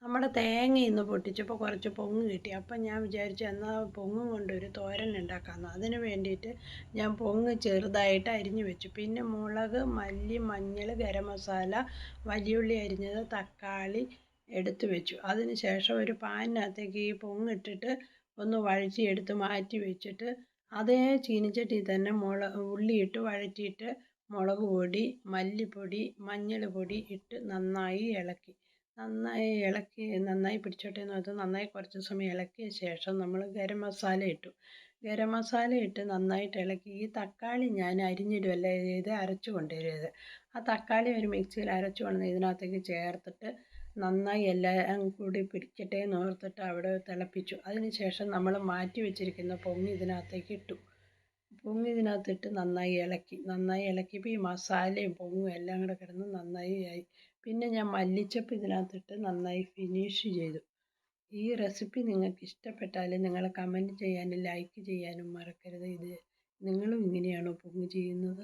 നമ്മുടെ തേങ്ങ ഇന്ന് പൊട്ടിച്ചപ്പോൾ കുറച്ച് പൊങ്ങ് കിട്ടി. അപ്പം ഞാൻ വിചാരിച്ചു എന്നാൽ പൊങ്ങും കൊണ്ടൊരു തോരൻ ഉണ്ടാക്കാമെന്ന്. അതിന് വേണ്ടിയിട്ട് ഞാൻ പൊങ്ങ് ചെറുതായിട്ട് അരിഞ്ഞു വെച്ചു. പിന്നെ മുളക്, മല്ലി, മഞ്ഞൾ, ഗരം മസാല, വലിയുള്ളി അരിഞ്ഞത്, തക്കാളി എടുത്തു വെച്ചു. അതിന് ശേഷം ഒരു പാനിനകത്തേക്ക് ഈ പൊങ്ങിട്ടിട്ട് ഒന്ന് വഴറ്റിയെടുത്ത് മാറ്റി വെച്ചിട്ട് അതേ ചീനിച്ചട്ടിയിൽ തന്നെ ഉള്ളിയിട്ട് വഴറ്റിയിട്ട് മുളക് പൊടി, മല്ലിപ്പൊടി, മഞ്ഞൾ പൊടി ഇട്ട് നന്നായി ഇളക്കി. നന്നായി പിടിച്ചോട്ടെ എന്ന് ഓർത്ത് നന്നായി കുറച്ച് സമയം ഇളക്കിയ ശേഷം നമ്മൾ ഗരം മസാല ഇട്ടു. ഗരം മസാല ഇട്ട് നന്നായിട്ട് ഇളക്കി. ഈ തക്കാളി ഞാൻ അരിഞ്ഞിടുകയല്ല ചെയ്ത്, അരച്ചു കൊണ്ടുവരുന്നത്. ആ തക്കാളി ഒരു മിക്സിയിൽ അരച്ചു കൊണ്ടുവന്ന് ഇതിനകത്തേക്ക് ചേർത്തിട്ട് നന്നായി എല്ലാം കൂടി പിടിക്കട്ടെ എന്ന് ഓർത്തിട്ട് അവിടെ തിളപ്പിച്ചു. അതിന് ശേഷം നമ്മൾ മാറ്റി വെച്ചിരിക്കുന്ന പൊങ്ങ് ഇതിനകത്തേക്ക് ഇട്ടു. പൊങ്ങ് ഇതിനകത്തിട്ട് നന്നായി ഇളക്കിയപ്പോൾ ഈ മസാലയും പൊങ്ങും എല്ലാം കൂടെ കിടന്ന് നന്നായി ആയി. പിന്നെ ഞാൻ മല്ലിച്ചപ്പ് ഇതിനകത്തിട്ട് നന്നായി ഫിനിഷ് ചെയ്തു. ഈ റെസിപ്പി നിങ്ങൾക്ക് ഇഷ്ടപ്പെട്ടാൽ നിങ്ങൾ കമൻറ്റ് ചെയ്യാനും ലൈക്ക് ചെയ്യാനും മറക്കരുത്. നിങ്ങളും ഇങ്ങനെയാണോ പൊങ്ങ് ചെയ്യുന്നത്?